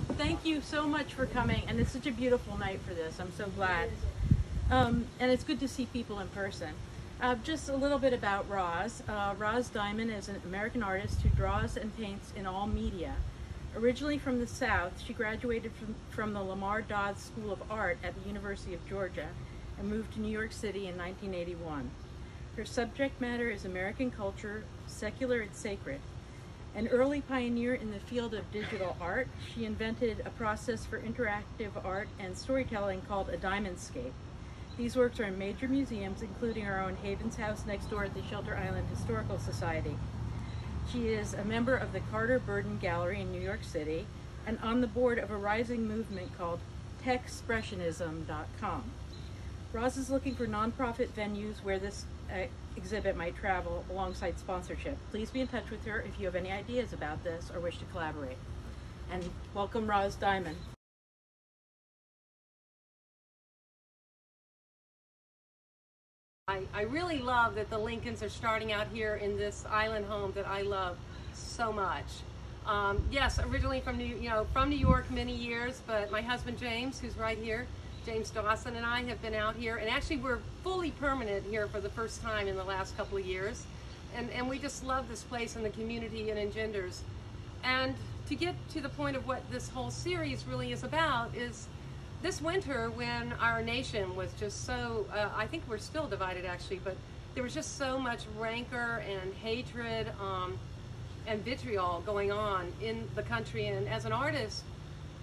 Thank you so much for coming, and it's such a beautiful night for this. I'm so glad. And it's good to see people in person. Just a little bit about Roz. Roz Dimon is an American artist who draws and paints in all media. Originally from the South, she graduated from the Lamar Dodds School of Art at the University of Georgia and moved to New York City in 1981. Her subject matter is American culture, secular and sacred. An early pioneer in the field of digital art, she invented a process for interactive art and storytelling called a Dimonscape. These works are in major museums, including our own Havens House next door at the Shelter Island Historical Society. She is a member of the Carter Burden Gallery in New York City and on the board of a rising movement called techspressionism.com. Roz is looking for nonprofit venues where this exhibit might travel alongside sponsorship. Please be in touch with her if you have any ideas about this or wish to collaborate. And welcome, Roz Dimon. I really love that the Lincolns are starting out here in this island home that I love so much. Yes, originally from New York many years, but my husband James, who's right here, James Dawson, and I have been out here, and actually we're fully permanent here for the first time in the last couple of years, and we just love this place and the community it engenders. And to get to the point of what this whole series really is about is this winter, when our nation was just so, I think we're still divided actually, but there was just so much rancor and hatred and vitriol going on in the country. And as an artist,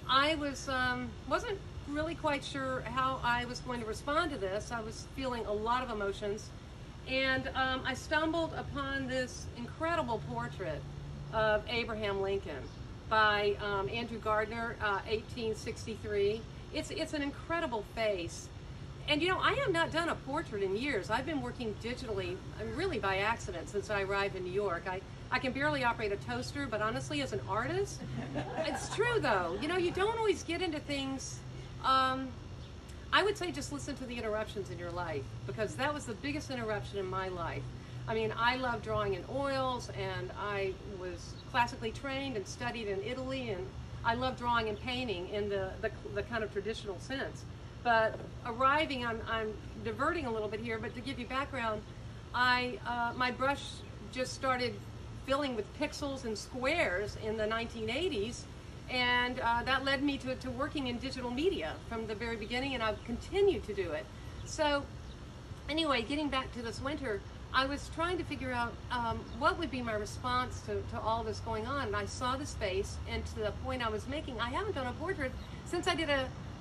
I wasn't really quite sure how I was going to respond to this. I was feeling a lot of emotions, and I stumbled upon this incredible portrait of Abraham Lincoln by Andrew Gardner, 1863. It's an incredible face. And you know, I have not done a portrait in years. I've been working digitally, really by accident, since I arrived in New York. I can barely operate a toaster, but honestly, as an artist, it's true though. You know, you don't always get into things. I would say just listen to the interruptions in your life, because that was the biggest interruption in my life. I mean, I love drawing in oils, and I was classically trained and studied in Italy, and I love drawing and painting in the kind of traditional sense. But arriving, I'm diverting a little bit here, but to give you background, my brush just started filling with pixels and squares in the 1980s, and that led me to working in digital media from the very beginning, and I've continued to do it. So anyway, getting back to this winter, I was trying to figure out what would be my response to all this going on, and I saw the space, and to the point I was making, I haven't done a portrait since I did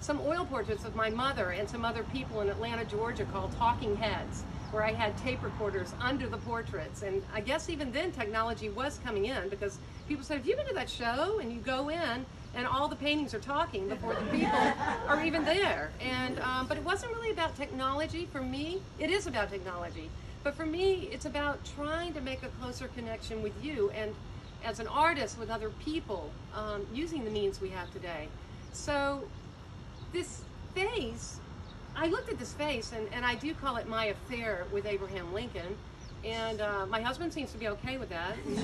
some oil portraits of my mother and some other people in Atlanta, Georgia, called Talking Heads, where I had tape recorders under the portraits. And I guess even then technology was coming in, because people said, have you been to that show? And you go in and all the paintings are talking before the people are even there. And but it wasn't really about technology for me. It is about technology. But for me, it's about trying to make a closer connection with you, and as an artist with other people, using the means we have today. So this face, I looked at this face, and I do call it my affair with Abraham Lincoln. And my husband seems to be okay with that. And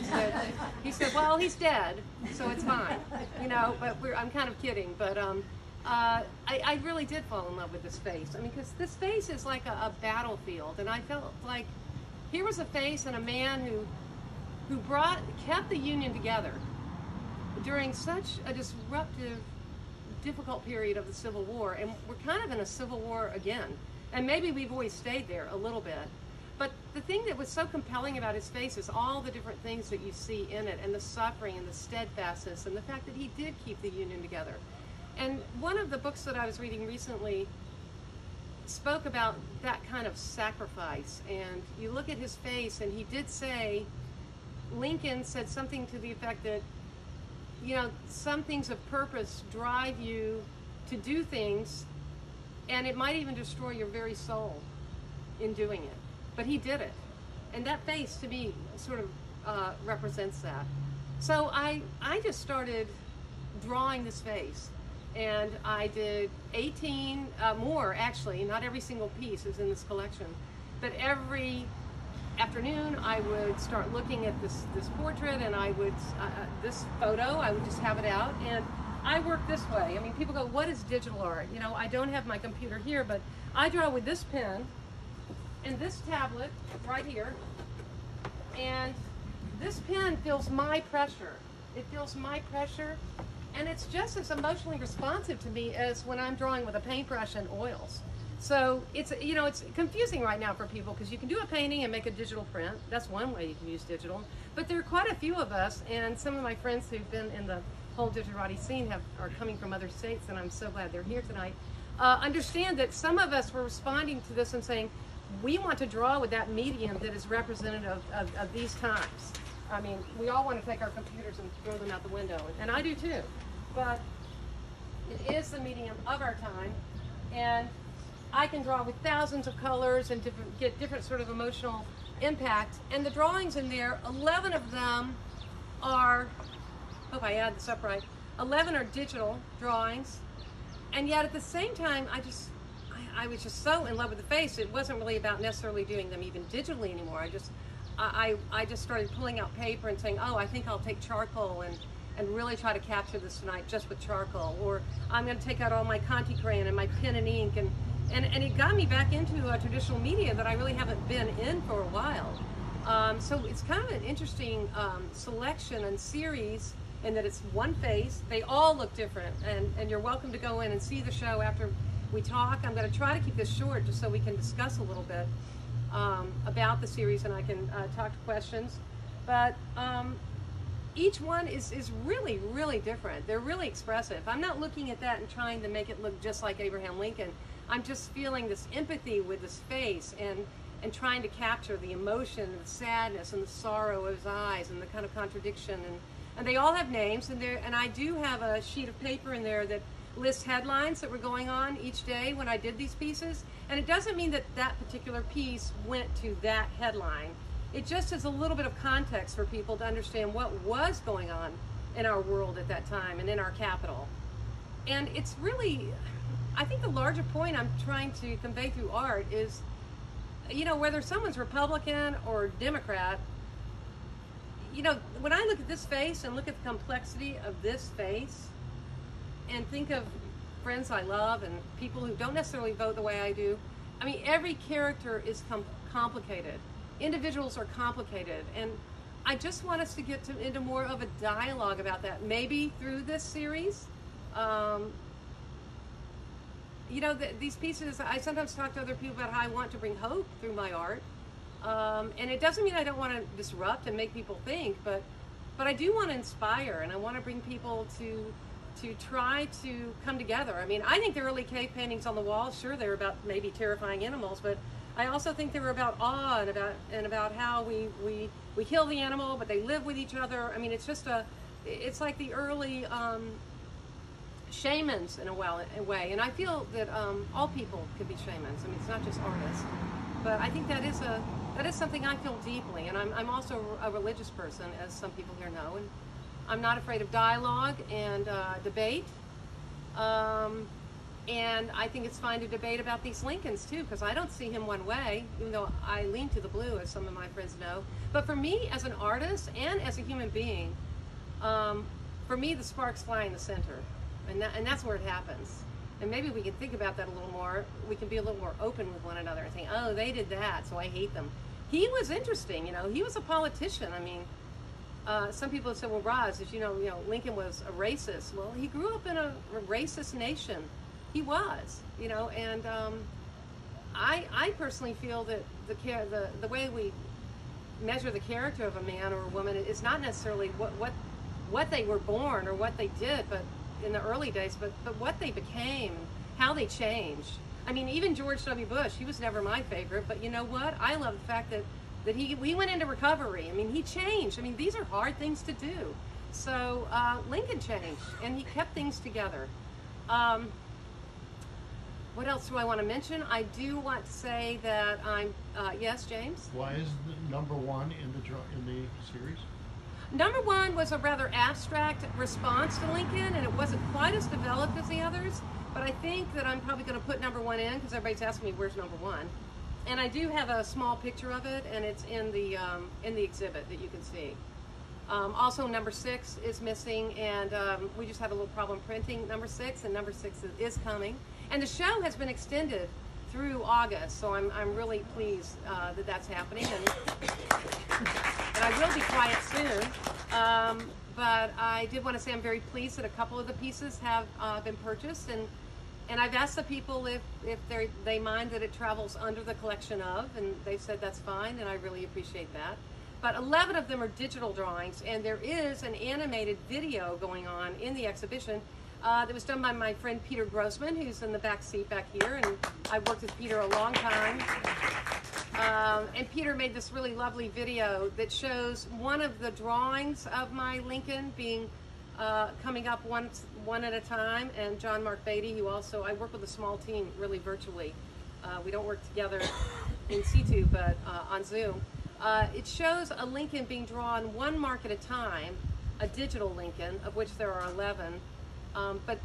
he said, well, he's dead, so it's fine. You know, but I'm kind of kidding. But I really did fall in love with this face. I mean, because this face is like a battlefield, and I felt like here was a face and a man who kept the Union together during such a disruptive, difficult period of the Civil War. And we're kind of in a Civil War again, and maybe we've always stayed there a little bit. But the thing that was so compelling about his face is all the different things that you see in it, and the suffering and the steadfastness, and the fact that he did keep the Union together. And one of the books that I was reading recently spoke about that kind of sacrifice. And you look at his face, and he did say, Lincoln said something to the effect that, you know, some things of purpose drive you to do things, and it might even destroy your very soul in doing it. But he did it. And that face, to me, sort of represents that. So I just started drawing this face. And I did 18 more, actually. Not every single piece is in this collection. But every afternoon, I would start looking at this portrait, and I would, this photo, I would just have it out. And I work this way. I mean, people go, what is digital art? You know, I don't have my computer here, but I draw with this pen and this tablet right here. And this pen feels my pressure. It feels my pressure, and it's just as emotionally responsive to me as when I'm drawing with a paintbrush and oils. So it's, you know, it's confusing right now for people because you can do a painting and make a digital print. That's one way you can use digital. But there are quite a few of us, and some of my friends who've been in the whole digitality scene are coming from other states, and I'm so glad they're here tonight. Understand that some of us were responding to this and saying, we want to draw with that medium that is representative of these times. I mean, we all want to take our computers and throw them out the window, and I do too. But it is the medium of our time, and I can draw with thousands of colors and get different sort of emotional impact. And the drawings in there, 11 of them are, hope I add this up right, 11 are digital drawings. And yet at the same time, I was just so in love with the face. It wasn't really about necessarily doing them even digitally anymore. I just started pulling out paper and saying, oh, I think I'll take charcoal and really try to capture this tonight just with charcoal. Or I'm going to take out all my Conti crayon and my pen and ink. And it got me back into a traditional media that I really haven't been in for a while. So it's kind of an interesting selection and series in that it's one face. They all look different. And you're welcome to go in and see the show after we talk. I'm going to try to keep this short just so we can discuss a little bit about the series and I can talk to questions. But each one is really, really different. They're really expressive. I'm not looking at that and trying to make it look just like Abraham Lincoln. I'm just feeling this empathy with his face and trying to capture the emotion and the sadness and the sorrow of his eyes and the kind of contradiction. And they all have names, and I do have a sheet of paper in there that lists headlines that were going on each day when I did these pieces. And it doesn't mean that that particular piece went to that headline. It just is a little bit of context for people to understand what was going on in our world at that time and in our capital. And it's really, I think the larger point I'm trying to convey through art is, you know, whether someone's Republican or Democrat, you know, when I look at this face and look at the complexity of this face and think of friends I love and people who don't necessarily vote the way I do, I mean, every character is complicated. Individuals are complicated, and I just want us to get into more of a dialogue about that, maybe through this series. You know, these pieces, I sometimes talk to other people about how I want to bring hope through my art. And it doesn't mean I don't want to disrupt and make people think, but I do want to inspire, and I want to bring people to try to come together. I mean, I think the early cave paintings on the wall, sure, they're about maybe terrifying animals, but I also think they were about awe and about how we kill the animal, but they live with each other. I mean, it's just it's like the early shamans in a way, and I feel that all people could be shamans. I mean, it's not just artists, but I think that is something I feel deeply, and I'm also a religious person, as some people here know, and I'm not afraid of dialogue and debate. And I think it's fine to debate about these Lincolns too, because I don't see him one way, even though I lean to the blue, as some of my friends know. But for me, as an artist and as a human being, for me, the sparks fly in the center, and that's where it happens. And maybe we can think about that a little more. We can be a little more open with one another and think, oh, they did that, so I hate them. He was interesting, you know. He was a politician. I mean, some people have said, well, Roz, as you know, Lincoln was a racist. Well, he grew up in a racist nation. He was, you know, and I personally feel that the way we measure the character of a man or a woman is not necessarily what they were born or what they did, but in the early days, but what they became, how they changed. I mean, even George W. Bush, he was never my favorite, but you know what? I love the fact that he went into recovery. I mean, he changed. I mean, these are hard things to do. So Lincoln changed, and he kept things together. What else do I want to mention? I do want to say that yes, James? Why is the number one in the series? Number one was a rather abstract response to Lincoln, and it wasn't quite as developed as the others, but I think that I'm probably going to put number one in because everybody's asking me where's number one. And I do have a small picture of it, and it's in the exhibit that you can see. Also, number 6 is missing, and we just had a little problem printing number 6, and number 6 is coming. And the show has been extended through August, so I'm really pleased that that's happening. And I will be quiet soon. But I did want to say I'm very pleased that a couple of the pieces have been purchased, and I've asked the people if they mind that it travels under the collection of, and they've said that's fine, and I really appreciate that. But 11 of them are digital drawings, and there is an animated video going on in the exhibition that was done by my friend Peter Grossman, who's in the back seat back here, and I've worked with Peter a long time. And Peter made this really lovely video that shows one of the drawings of my Lincoln being coming up one at a time, and John Mark Beatty, who also, I work with a small team really virtually. We don't work together in situ, but on Zoom. It shows a Lincoln being drawn one mark at a time, a digital Lincoln, of which there are 11. But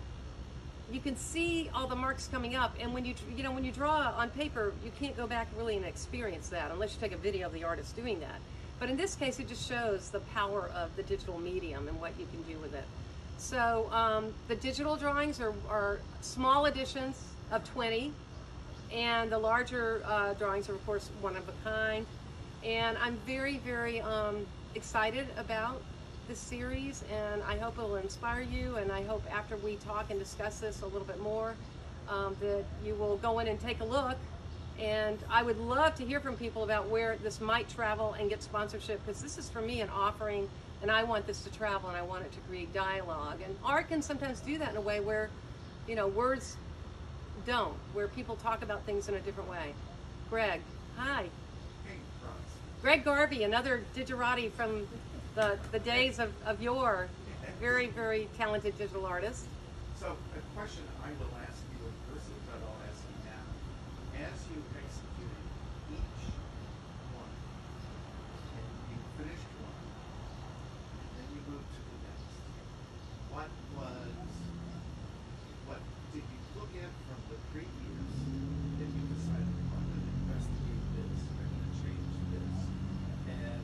you can see all the marks coming up, and when you draw on paper, you can't go back really and experience that unless you take a video of the artist doing that. But in this case, it just shows the power of the digital medium and what you can do with it. So the digital drawings are small editions of 20, and the larger drawings are, of course, one of a kind. And I'm very, very excited about this series, and I hope it will inspire you, and I hope after we talk and discuss this a little bit more that you will go in and take a look. And I would love to hear from people about where this might travel and get sponsorship, because this is for me an offering, and I want this to travel, and I want it to create dialogue. And art can sometimes do that in a way where, you know, words don't, where people talk about things in a different way. Greg, hi. Hey, Roz. Greg Garvey, another digerati from the days of yore. Very, very talented digital artist. So a question I will ask you in person, but I'll ask you now. As you executed each one, and you finished one, and then you moved to the next, what did you look at from the previous that you decided, I'm going to investigate this, I'm going to change this, and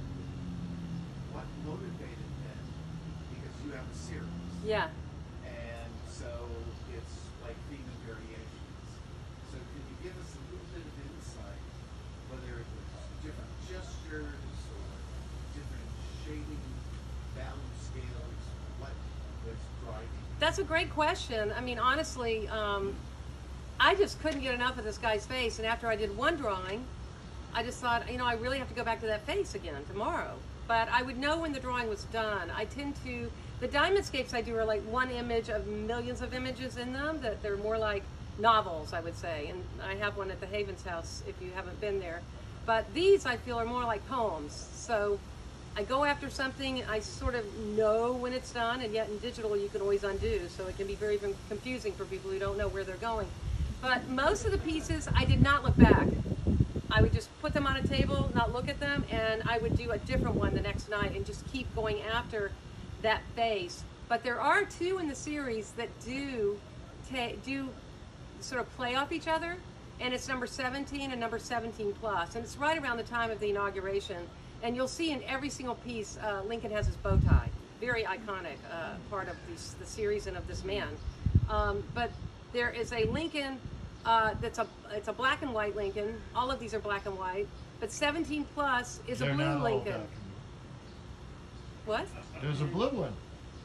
what motivated them? Because you have a series. Yeah. And so it's like theme variations. So can you give us a little bit of insight, whether it was different gestures or different shading, balance scales, what was driving? That's a great question. I mean, honestly, I just couldn't get enough of this guy's face, and after I did one drawing, I just thought, you know, I really have to go back to that face again tomorrow. But I would know when the drawing was done. I tend to, the diamondscapes I do are like one image of millions of images in them, that they're more like novels, I would say. And I have one at the Havens house if you haven't been there. But these I feel are more like poems. So I go after something, I sort of know when it's done, and yet in digital you can always undo. So it can be very confusing for people who don't know where they're going. But most of the pieces, I did not look back. I would just put them on a table, not look at them, and I would do a different one the next night and just keep going after that face. But there are two in the series that do sort of play off each other, and it's number 17 and number 17 plus, and it's right around the time of the inauguration. And you'll see in every single piece, Lincoln has his bow tie. Very iconic part of the series and of this man. But there is a Lincoln it's a black and white Lincoln. All of these are black and white. But 17 plus is a blue Lincoln. What? There's a blue one.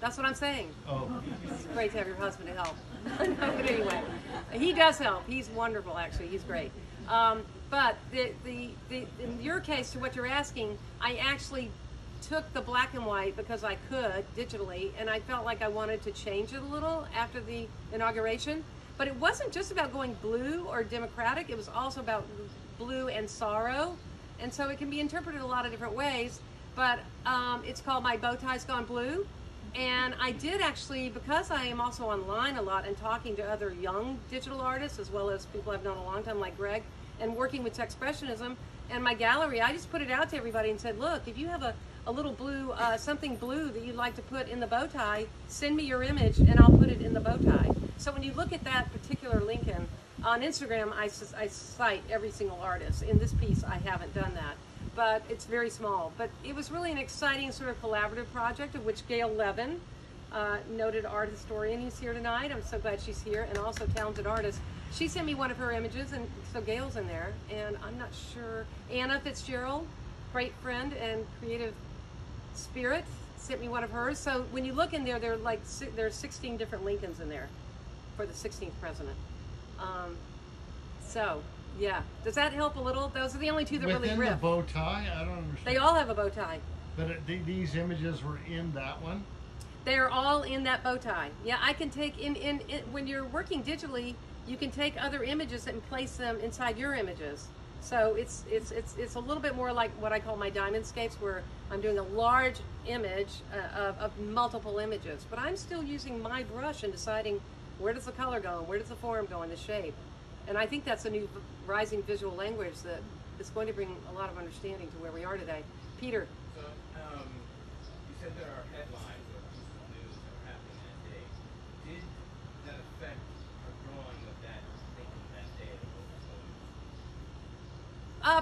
That's what I'm saying. Oh. It's great to have your husband to help. But anyway, he does help. He's wonderful, actually. He's great. But in your case, to what you're asking, I actually took the black and white because I could digitally, and I felt like I wanted to change it a little after the inauguration. But it wasn't just about going blue or democratic. It was also about blue and sorrow. And so it can be interpreted a lot of different ways. But it's called My Bow Tie's Gone Blue. And I did actually, because I am also online a lot and talking to other young digital artists, as well as people I've known a long time like Greg, and working with Texpressionism and my gallery, I just put it out to everybody and said, look, if you have a little blue, something blue that you'd like to put in the bow tie, send me your image and I'll put it in the bow tie. So when you look at that particular Lincoln, on Instagram I cite every single artist. In this piece I haven't done that. but it's very small. But it was really an exciting sort of collaborative project, of which Gail Levin, noted art historian, who's here tonight. I'm so glad she's here, and also talented artist. She sent me one of her images, and so Gail's in there, and I'm not sure. Anna Fitzgerald, great friend and creative spirit, sent me one of hers. So when you look in there, there's 16 different Lincolns in there for the 16th president. So yeah, does that help a little? Those are the only two that really Within riff. the bow tie, I don't understand. They all have a bow tie. But these images were in that one. They're all in that bow tie. Yeah, I can take in when you're working digitally, you can take other images and place them inside your images. So it's a little bit more like what I call my diamondscapes, where I'm doing a large image of multiple images, but I'm still using my brush and deciding where does the color go and where does the form go and the shape. And I think that's a new rising visual language that is going to bring a lot of understanding to where we are today. Peter. So you said there are headlines or pieces of news that are happening that day. Did that affect our drawing of that thinking that day?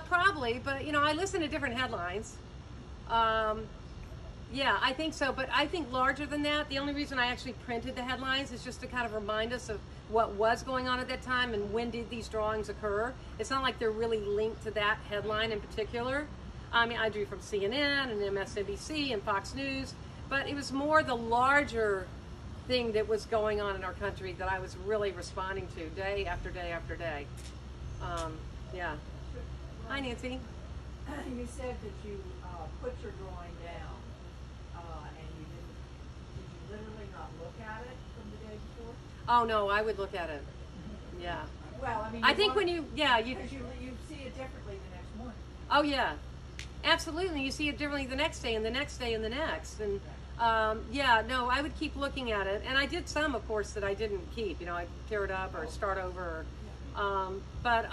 Probably, but you know, I listen to different headlines. Yeah, I think so, but I think larger than that, the only reason I actually printed the headlines is just to kind of remind us of what was going on at that time and when did these drawings occur. It's not like they're really linked to that headline in particular. I mean, I drew from CNN and MSNBC and Fox News, but it was more the larger thing that was going on in our country that I was really responding to day after day after day. Yeah. Hi, Nancy. You said that you put your drawing down, and you literally not look at it from the day before? Oh no, I would look at it. Yeah. Well, I mean, I think when you because you see it differently the next morning. Oh yeah, absolutely. You see it differently the next day and the next day and the next. And yeah, no, I would keep looking at it. And I did some, of course, that I didn't keep. You know, I'd tear it up or start over. But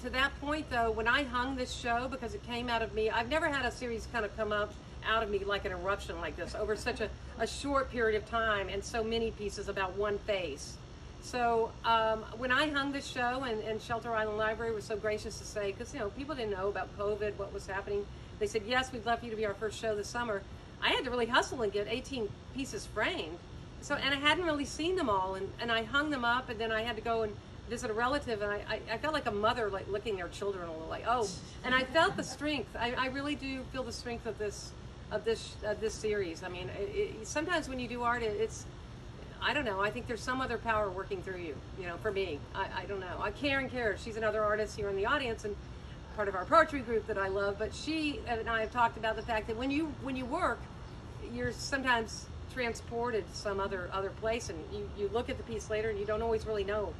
to that point, though, when I hung this show, because it came out of me, I've never had a series kind of come up out of me like an eruption like this over such a short period of time and so many pieces about one face. So when I hung this show, and Shelter Island Library was so gracious to say, because you know people didn't know about COVID, what was happening, they said, yes, we'd love for you to be our first show this summer. I had to really hustle and get 18 pieces framed. So, and I hadn't really seen them all, and I hung them up, and then I had to go and visit a relative, and I felt like a mother, like looking their children a little, like, oh, and I felt the strength. I really do feel the strength of this series. I mean, sometimes when you do art, it's, I don't know, I think there's some other power working through you, you know, for me. I don't know. Karen Kerr, she's another artist here in the audience and part of our poetry group that I love, but she and I have talked about the fact that when you work, you're sometimes transported to some other place, and you look at the piece later and you don't always really know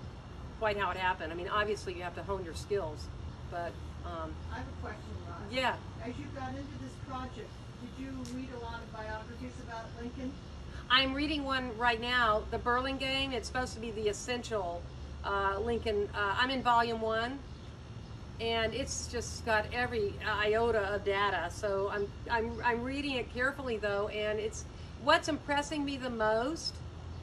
quite how it happened. I mean, obviously you have to hone your skills, but I have a question, Roz. yeah. As you got into this project, did you read a lot of biographies about Lincoln? I'm reading one right now, The Burlingame. It's supposed to be the essential Lincoln. I'm in volume 1, and it's just got every iota of data. So I'm reading it carefully though, and it's what's impressing me the most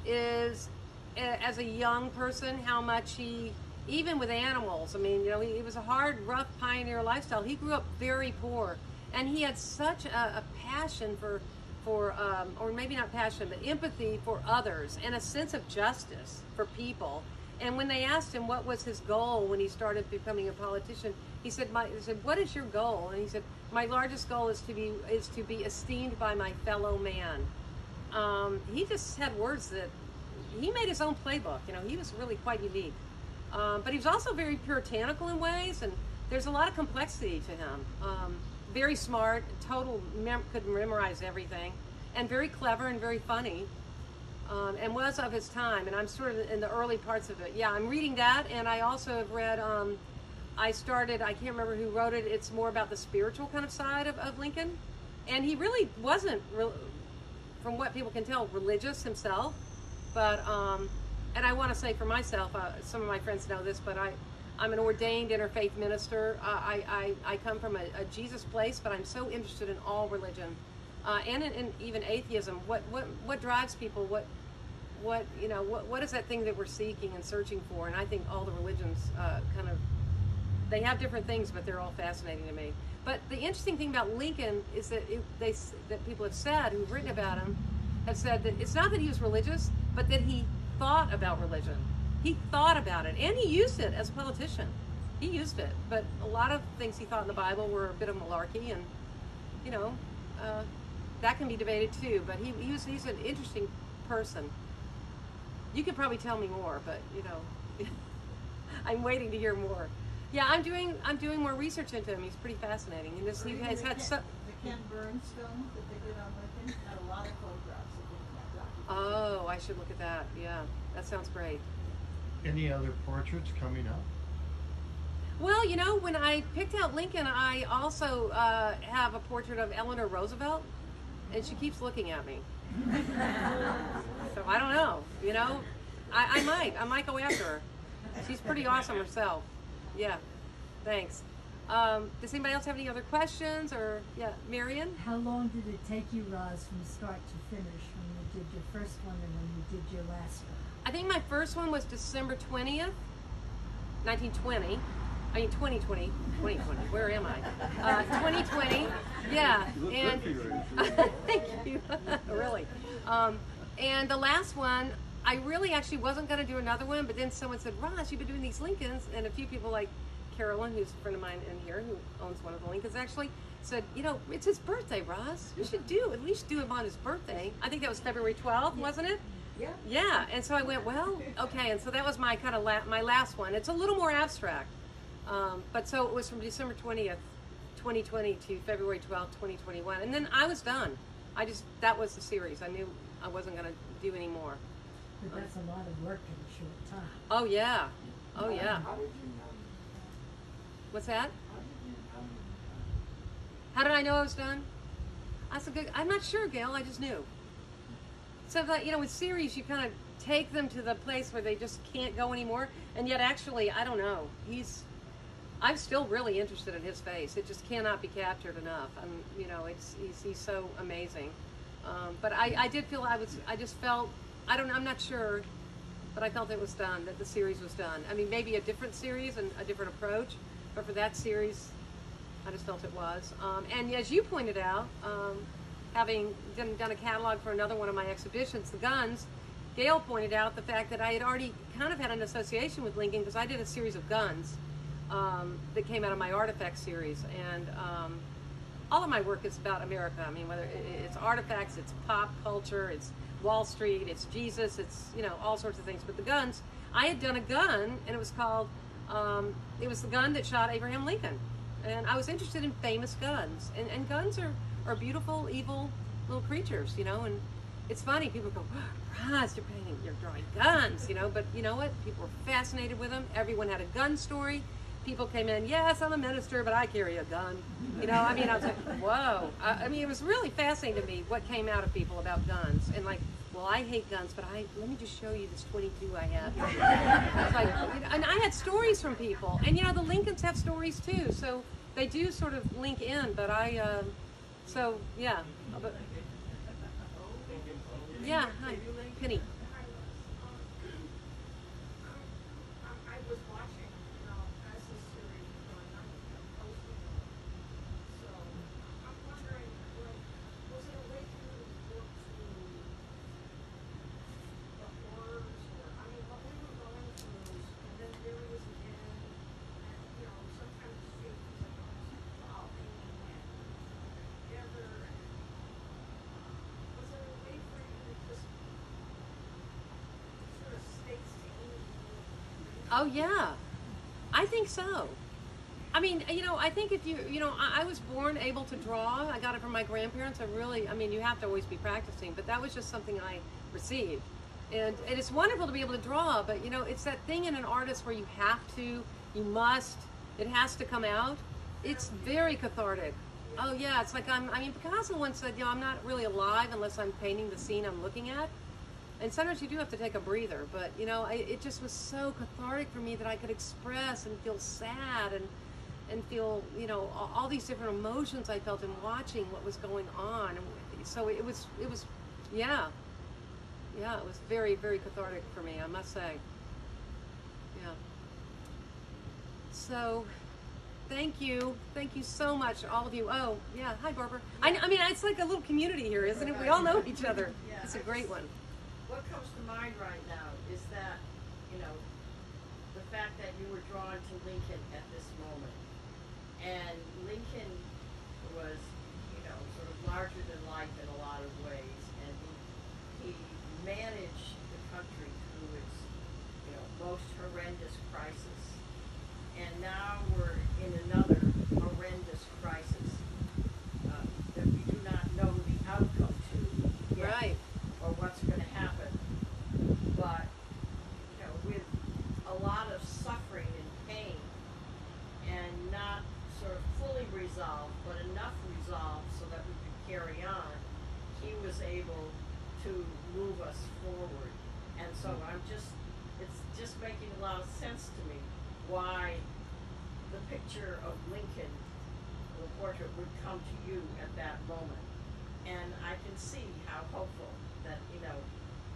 is, as a young person, how much he, even with animals, I mean, you know, he was a hard, rough pioneer lifestyle. He grew up very poor, and he had such a passion for or maybe not passion, but empathy for others and a sense of justice for people. And when they asked him what was his goal when he started becoming a politician, he said, "What is your goal?" And he said, "My largest goal is to be esteemed by my fellow man." He just had words that he made his own playbook. You know, he was really quite unique. But he was also very puritanical in ways, and there's a lot of complexity to him. Very smart, could memorize everything, and very clever and very funny, and was of his time. And I'm sort of in the early parts of it. Yeah, I'm reading that, and I also have read, I can't remember who wrote it, it's more about the spiritual kind of side of Lincoln. And he really wasn't, from what people can tell, religious himself. But, and I want to say for myself, some of my friends know this, but I'm an ordained interfaith minister. I come from a Jesus place, but I'm so interested in all religion, and in even atheism. What drives people? What is that thing that we're seeking and searching for? And I think all the religions kind of They have different things, but they're all fascinating to me. But the interesting thing about Lincoln is that that people have said, who've written about him, have said that it's not that he was religious, but that he thought about religion. He thought about it, and he used it as a politician. He used it, but a lot of things he thought in the Bible were a bit of malarkey, and you know, that can be debated too. But he's an interesting person. You could probably tell me more, but you know, I'm waiting to hear more. Yeah, I'm doing more research into him. He's pretty fascinating, and this he has had so. The Ken Burns film that they did on Lincoln had a lot of photographs of Lincoln. Oh, I should look at that. Yeah, that sounds great. Any other portraits coming up? Well, you know, when I picked out Lincoln, I also have a portrait of Eleanor Roosevelt, and she keeps looking at me. So I don't know, you know, I might go after her. She's pretty awesome herself. Yeah, thanks. Does anybody else have any other questions? Or, yeah, Marion? How long did it take you, Roz, from start to finish when you did your first one and when you did your last one? I think my first one was December 20th, 1920. I mean, 2020. Where am I? 2020. Yeah. And thank you. Really. And the last one, I really actually wasn't going to do another one, but then someone said, Roz, you've been doing these Lincolns, and a few people like Carolyn, who's a friend of mine in here, who owns one of the Lincolns, actually said, you know, it's his birthday, Roz. You should at least do him on his birthday. I think that was February 12th, wasn't it? Yeah. Yeah. And so I went, well, okay. And so that was my kind of my last one. It's a little more abstract. But so it was from December 20th, 2020 to February 12th, 2021. And then I was done. That was the series. I knew I wasn't going to do any more. But that's a lot of work in a short time. Oh, yeah. Oh, yeah. How did you know? What's that? How did you know? How did I know I was done? I'm not sure, Gail. I just knew. So, you know, with series, you kind of take them to the place where they just can't go anymore. And yet, actually, I don't know. I'm still really interested in his face. It just cannot be captured enough. You know, he's so amazing. But I did feel I just felt, I don't know, I'm not sure, but I felt it was done, that the series was done. I mean, maybe a different series and a different approach, but for that series, I just felt it was. And as you pointed out, having done a catalog for another one of my exhibitions, the guns, Gail pointed out the fact that I had already kind of had an association with Lincoln because I did a series of guns that came out of my Artifacts series. And all of my work is about America. I mean, whether it's artifacts, it's pop culture, it's Wall Street, it's Jesus, it's, you know, all sorts of things. But the guns, I had done a gun, and it was called, it was the gun that shot Abraham Lincoln. And I was interested in famous guns. And guns are beautiful, evil little creatures, you know. And it's funny, people go, Roz, you're drawing guns, you know. But you know what? People were fascinated with them. Everyone had a gun story. People came in, yes, I'm a minister, but I carry a gun. You know, I mean, I was like, whoa. I mean, it was really fascinating to me what came out of people about guns. And like, well, I hate guns, but let me just show you this 22 I have. It's like, you know, and I had stories from people. And, you know, the Lincolns have stories too. So they do sort of link in, but so, yeah. But, yeah, hi, Penny. I was watching, as this series was going on, posting them. So I'm wondering, was it a way for you to work through the horrors, or I mean, what we were going through, and then there was an end, and you know, sometimes the stage was like almost evolving and together. Was there a way for you to just sort of stay sane? Oh, yeah. I think so. I mean, you know, I think if you know, I was born able to draw. I got it from my grandparents. I mean, you have to always be practicing, but that was just something I received. And it's wonderful to be able to draw, but, you know, it's that thing in an artist where you have to, you must, it has to come out. It's very cathartic. Oh, yeah, it's like I mean, Picasso once said, you know, I'm not really alive unless I'm painting the scene I'm looking at. And sometimes you do have to take a breather, but, you know, it just was so cathartic for me that I could express and feel sad and feel, you know, all these different emotions I felt in watching what was going on. And so it was, yeah, it was very, very cathartic for me, I must say. Yeah. So, Thank you so much, all of you. Oh, yeah, hi Barbara. I mean, it's like a little community here, isn't it? We all know each other. Yeah, It's a great one. What comes to mind right now is that, you know, the fact that you were drawn to Lincoln at this moment. And Lincoln was, you know, sort of larger than life in a lot of ways. And he managed the country through its, you know, most horrendous crisis. And now we're in another horrendous crisis that we do not know the outcome to yet, Right. or what's going to happen. But, you know, with a lot of suffering and pain, and not sort of fully resolved, but enough resolved so that we could carry on, he was able to move us forward. And so it's just making a lot of sense to me why the picture of Lincoln, the portrait, would come to you at that moment. And I can see how hopeful that, you know,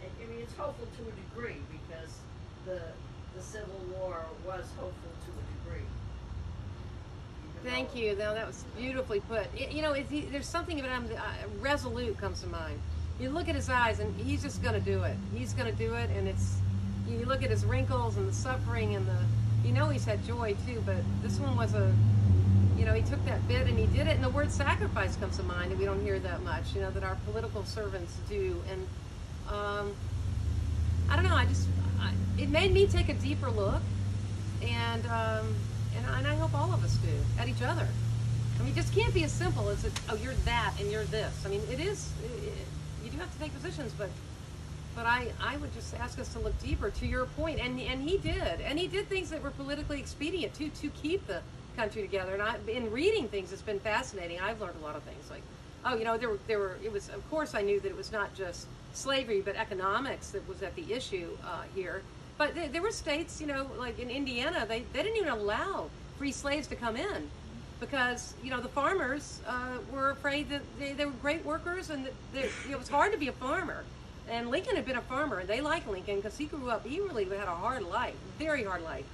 I mean, it's hopeful to a degree because the Civil War was hopeful to a degree. Even Thank though- you. No, that was beautifully put. You know, there's something about him. Resolute comes to mind. You look at his eyes, and he's just going to do it. He's going to do it, and it's. You look at his wrinkles and the suffering and the. You know, he's had joy too, but this one was a. You know, he took that bit and he did it, and the word sacrifice comes to mind, and we don't hear that much. You know, that our political servants do, and I don't know. It made me take a deeper look, and I hope all of us do at each other. I mean, it just can't be as simple as oh, you're that and you're this. I mean, it is. You do have to take positions, but I would just ask us to look deeper. To your point, and he did things that were politically expedient to keep the country together. And in reading things, it's been fascinating. I've learned a lot of things, like, oh, you know, there were. It was, of course, I knew that it was not just slavery, but economics that was at the issue here. But there were states, you know, like in Indiana, they didn't even allow free slaves to come in because, you know, the farmers were afraid that they were great workers and that it was hard to be a farmer. And Lincoln had been a farmer, and they liked Lincoln because he grew up, he really had a hard life, very hard life.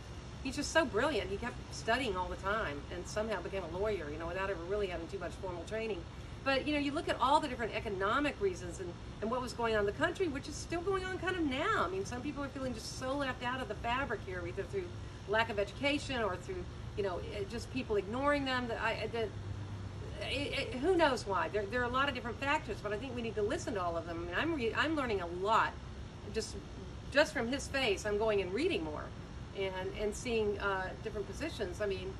He's just so brilliant. He kept studying all the time and somehow became a lawyer, you know, without ever really having too much formal training. But, you know, you look at all the different economic reasons and what was going on in the country, which is still going on kind of now. I mean, some people are feeling just so left out of the fabric here, either through lack of education or through, you know, just people ignoring them. Who knows why? There are a lot of different factors, but I think we need to listen to all of them. I mean, I'm learning a lot just from his face. I'm going and reading more and seeing different positions. I mean,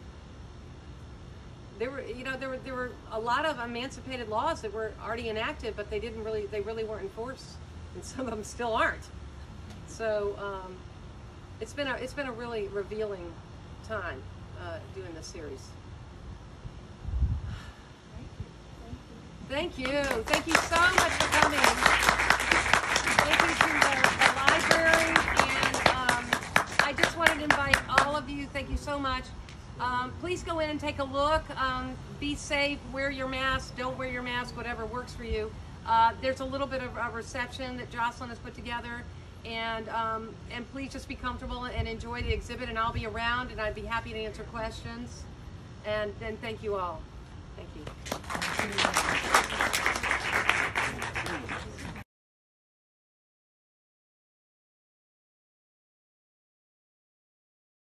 there were a lot of emancipated laws that were already enacted, but they really weren't enforced, and some of them still aren't. So it's been a really revealing time doing this series. Thank you so much for coming. Thank you to the library, and I just wanted to invite all of you. Thank you so much. Please go in and take a look. Be safe, wear your mask, don't wear your mask, whatever works for you. There's a little bit of a reception that Jocelyn has put together, and please just be comfortable and enjoy the exhibit, and I'll be around, and I'd be happy to answer questions. And thank you all. Thank you.